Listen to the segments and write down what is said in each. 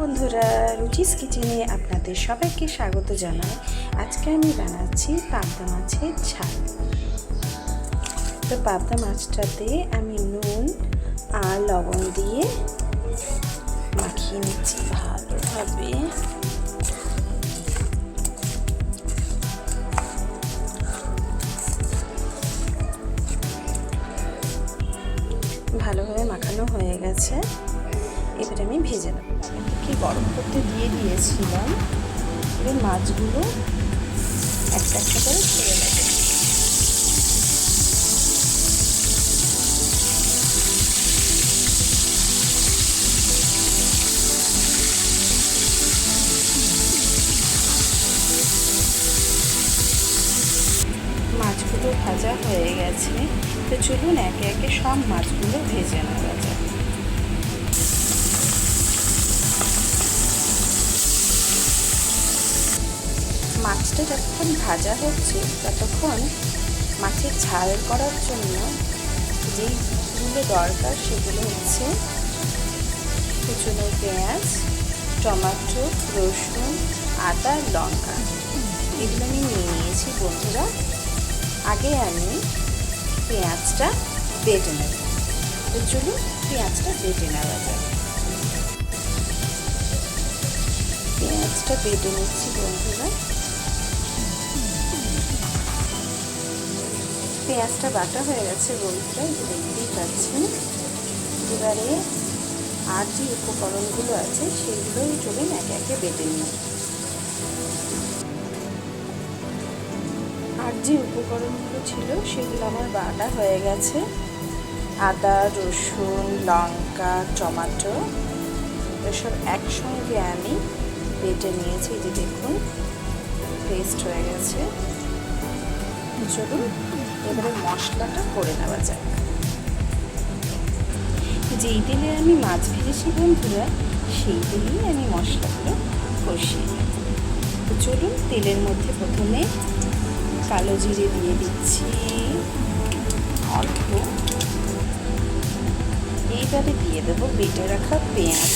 বন্ধুরা, রুচিস কিচেনে আপনাদের সবাইকে স্বাগত জানাই। আজকে আমি বানাচ্ছি পাবদা মাছের ঝাল। তো পাবদা মাছটাতে আমি নুন আর লবণ দিয়ে মাখিয়ে নিচ্ছি ভালোভাবে। ভালোভাবে মাখানো হয়ে গেছে, এবার আমি ভেজে নেব। কি গরম করতে দিয়ে দিয়েছিলাম, এবার মাছগুলো একটা একটা করে ছেড়ে নেব। মাছগুলো ভাজা হয়ে গেছে, তো চলুন একে একে সব মাছগুলো ভেজে নেওয়া যায়। মাছটা যতক্ষণ ভাজা হচ্ছে ততক্ষণ মাছের ঝাল করার জন্য যেইগুলো দরকার সেগুলো হচ্ছে কুচনো পেঁয়াজ, টমেটো, রসুন, আদা, লঙ্কা, এগুলো আমি নিয়ে নিয়েছি বন্ধুরা। আগে আমি পেঁয়াজটা বেটে নেব, তো চলুন পেঁয়াজটা বেটে নেওয়া যায়। পেঁয়াজটা বেটে নিচ্ছি বন্ধুরা। পেঁয়াজটা বাটা হয়ে গেছে বন্ধুরা, দেখতেই পাচ্ছেন। এবারে আর যে উপকরণগুলো আছে সেগুলোই চলুন একে একে বেটে নিই। আর যে উপকরণগুলো ছিল সেগুলো আমার বাটা হয়ে গেছে। আদা, রসুন, লঙ্কা, টমেটো এসব একসঙ্গে আমি বেটে নিয়েছি, যে দেখুন পেস্ট হয়ে গেছে। চলুন এবারে মশলাটা করে নেওয়া যায়। যেই তেলে আমি মাছ ভেজেছি বন্ধুরা, সেই তেলেই আমি মশলাগুলো কষিয়ে নেব। তো চলুন তেলের মধ্যে প্রথমে কালো জিরে দিয়ে দিচ্ছি অল্প, এইবারে দিয়ে দেবো বেটে রাখা পেঁয়াজ।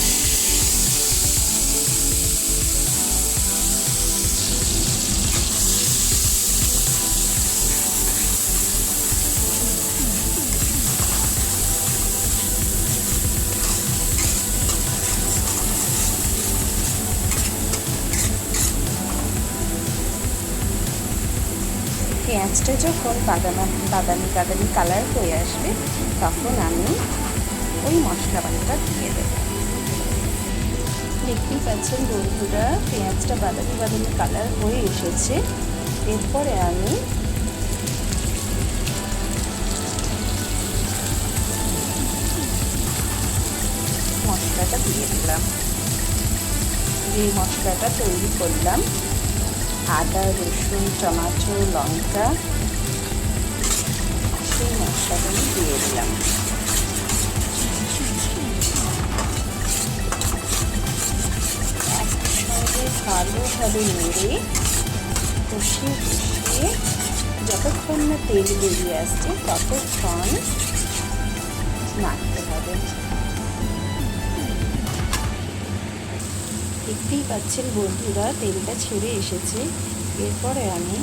পেঁয়াজটা যখন বাদামি কালার হয়ে আসবে তখন আমি ওই মশলা বাটাটা দিয়ে দেবো। দেখতেই পাচ্ছেন বন্ধুরা, পেঁয়াজটা বাদামি কালার হয়ে এসেছে। এরপরে আমি মশলাটা দিয়ে দিলাম। যে মশলাটা তৈরি করলাম, আদা, রসুন, টমেটো, লঙ্কা, সেই মশলাটা আমি দিয়ে দিলাম। একসঙ্গে ভালোভাবে নেড়ে কষিয়ে যতক্ষণ না তেল বেরিয়ে আসছে ততক্ষণ নাড়তে হবে। দেখতেই পাচ্ছেন বন্ধুরা, তেলটা ছেড়ে এসেছে। এরপরে আমি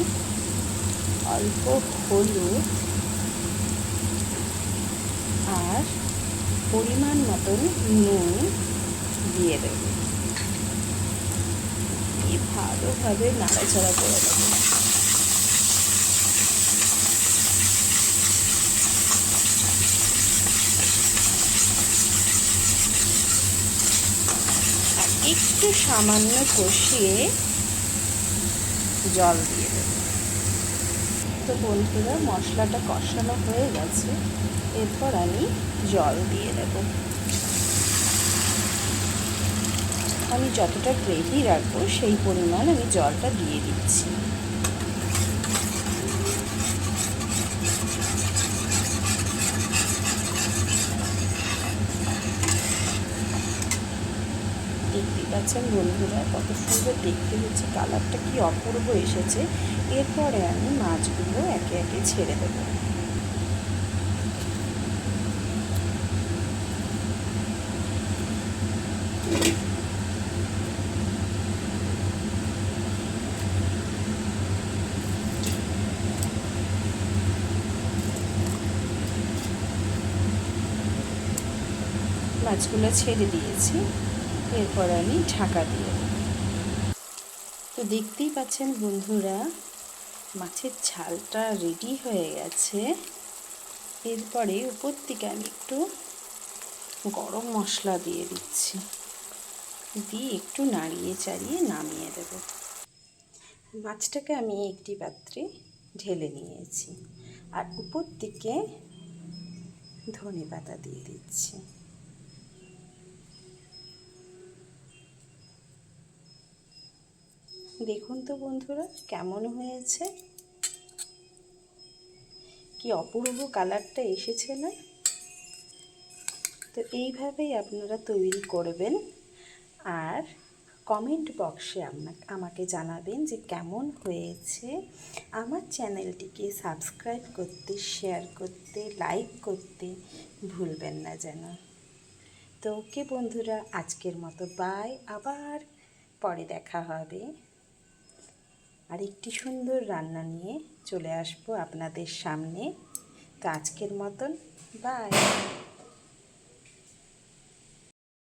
অল্প হলুদ আর পরিমাণ মতন নুন দিয়ে দেব, ভালোভাবে নাড়াচাড়া করে দেবো। একটু সামান্য কষিয়ে জল দিয়ে দেব। তো বন্ধুরা, মশলাটা কষানো হয়ে গেছে, এরপর আমি জল দিয়ে দেব। আমি যতটা গ্রেভি রাখবো সেই পরিমাণ আমি জলটা দিয়ে দিচ্ছি। দেখতে পাচ্ছেন বন্ধুরা কত সুন্দর দেখতে হচ্ছে, কালারটা কি অপূর্ব এসেছে। এরপরে আমি মাছগুলো একে একে ছেড়ে দেবো। মাছগুলো ছেড়ে দিয়েছি। এরপর আমি ঢাকা দিয়ে দেব। তো দেখতেই পাচ্ছেন বন্ধুরা, মাছের ঝালটা রেডি হয়ে গেছে। এরপরে উপর থেকে আমি একটু গরম মশলা দিয়ে দিচ্ছি, দিয়ে একটু নাড়িয়ে চাড়িয়ে নামিয়ে দেব। মাছটাকে আমি একটি পাত্রে ঢেলে নিয়েছি, আর উপর থেকে ধনেপাতা দিয়ে দিচ্ছি। দেখুন তো বন্ধুরা কেমন হয়েছে, কি অপূর্ব কালারটা এসেছে না? তো এইভাবেই আপনারা তৈরি করবেন, আর কমেন্ট বক্সে আমাকে জানাবেন যে কেমন হয়েছে। আমার চ্যানেলটিকে সাবস্ক্রাইব করতে, শেয়ার করতে, লাইক করতে ভুলবেন না যেন। তো ওকে বন্ধুরা, আজকের মতো বাই, আবার পরে দেখা হবে। আর একটি সুন্দর রান্না নিয়ে চলে আসবো আপনাদের সামনে। তো আজকের মতন বাই।